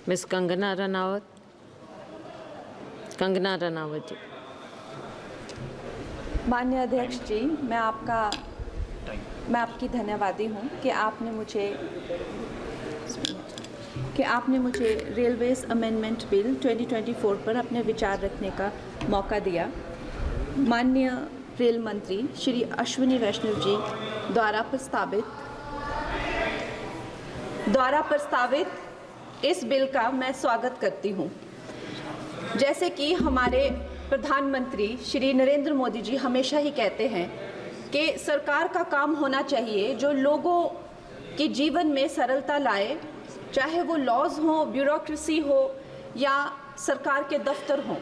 Miss Kangana Ranaut जी। माननीय अध्यक्ष जी, मैं आपकी धन्यवादी हूँ कि आपने मुझे रेलवेज अमेंडमेंट बिल 2024 पर अपने विचार रखने का मौका दिया। माननीय रेल मंत्री श्री अश्विनी वैष्णव जी द्वारा प्रस्तावित इस बिल का मैं स्वागत करती हूँ। जैसे कि हमारे प्रधानमंत्री श्री नरेंद्र मोदी जी हमेशा ही कहते हैं कि सरकार का काम होना चाहिए जो लोगों के जीवन में सरलता लाए, चाहे वो लॉज हो, ब्यूरोक्रेसी हो या सरकार के दफ्तर हों,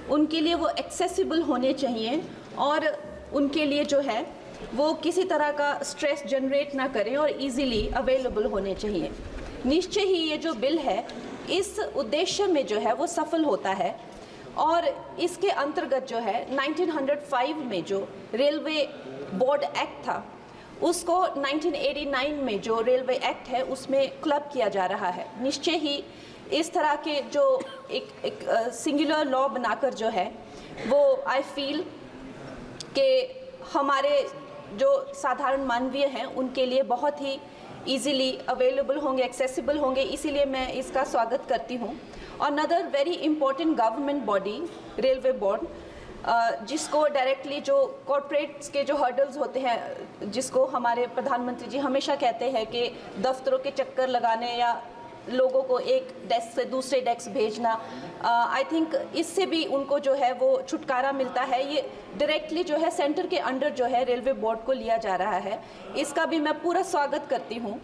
उनके लिए वो एक्सेसिबल होने चाहिए और उनके लिए जो है वो किसी तरह का स्ट्रेस जनरेट ना करें और इजीली अवेलेबल होने चाहिए। निश्चय ही ये जो बिल है इस उद्देश्य में जो है वो सफल होता है और इसके अंतर्गत जो है 1905 में जो रेलवे बोर्ड एक्ट था उसको 1989 में जो रेलवे एक्ट है उसमें क्लब किया जा रहा है। निश्चय ही इस तरह के जो एक सिंगुलर लॉ बनाकर जो है वो आई फील कि हमारे जो साधारण मानवीय हैं उनके लिए बहुत ही इजीली अवेलेबल होंगे, एक्सेसिबल होंगे, इसीलिए मैं इसका स्वागत करती हूँ। Another very important government body railway board, जिसको डायरेक्टली जो कॉर्पोरेट्स के जो हर्डल्स होते हैं, जिसको हमारे प्रधानमंत्री जी हमेशा कहते हैं कि दफ्तरों के चक्कर लगाने या लोगों को एक डेस्क से दूसरे डेस्क भेजना, आई थिंक इससे भी उनको जो है वो छुटकारा मिलता है। ये डायरेक्टली जो है सेंटर के अंडर जो है रेलवे बोर्ड को लिया जा रहा है, इसका भी मैं पूरा स्वागत करती हूँ।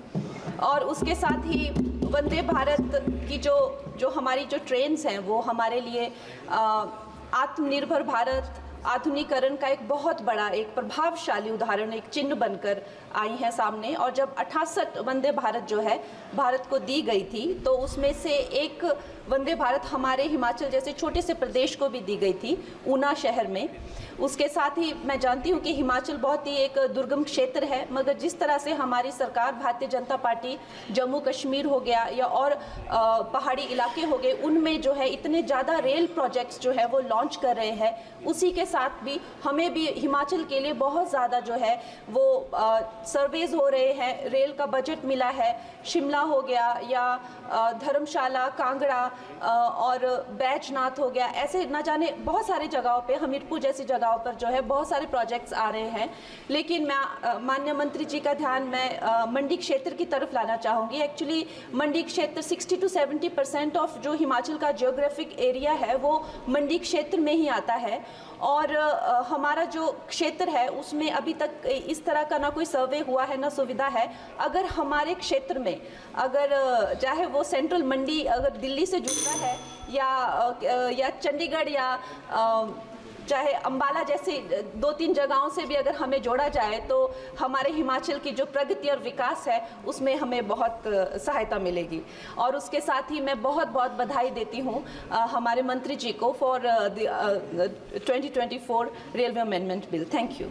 और उसके साथ ही वंदे भारत की जो हमारी जो ट्रेन्स हैं वो हमारे लिए आत्मनिर्भर भारत आधुनिकीकरण का एक बहुत बड़ा, एक प्रभावशाली उदाहरण, एक चिन्ह बनकर आई है सामने। और जब 68 वंदे भारत जो है भारत को दी गई थी तो उसमें से एक वंदे भारत हमारे हिमाचल जैसे छोटे से प्रदेश को भी दी गई थी, ऊना शहर में। उसके साथ ही मैं जानती हूँ कि हिमाचल बहुत ही एक दुर्गम क्षेत्र है, मगर जिस तरह से हमारी सरकार भारतीय जनता पार्टी जम्मू कश्मीर हो गया या और पहाड़ी इलाके हो गए, उनमें जो है इतने ज़्यादा रेल प्रोजेक्ट्स जो है वो लॉन्च कर रहे हैं, उसी के साथ भी हमें भी हिमाचल के लिए बहुत ज़्यादा जो है वो सर्वेज हो रहे हैं, रेल का बजट मिला है। शिमला हो गया या धर्मशाला, कांगड़ा और बैजनाथ हो गया, ऐसे ना जाने बहुत सारी जगहों पे, हमीरपुर जैसी जगहों पर जो है बहुत सारे प्रोजेक्ट्स आ रहे हैं। लेकिन मैं माननीय मंत्री जी का ध्यान मैं मंडी क्षेत्र की तरफ लाना चाहूँगी। एक्चुअली मंडी क्षेत्र 60 to 70% ऑफ जो हिमाचल का जियोग्राफिक एरिया है वो मंडी क्षेत्र में ही आता है और हमारा जो क्षेत्र है उसमें अभी तक इस तरह का ना कोई सर्वे हुआ है ना सुविधा है। अगर हमारे क्षेत्र में अगर चाहे वो सेंट्रल मंडी अगर दिल्ली से जुड़ता है या चंडीगढ़ या चाहे अंबाला जैसी 2-3 जगहों से भी अगर हमें जोड़ा जाए तो हमारे हिमाचल की जो प्रगति और विकास है उसमें हमें बहुत सहायता मिलेगी। और उसके साथ ही मैं बहुत बहुत बधाई देती हूँ हमारे मंत्री जी को for 2024 railway amendment bill. Thank you.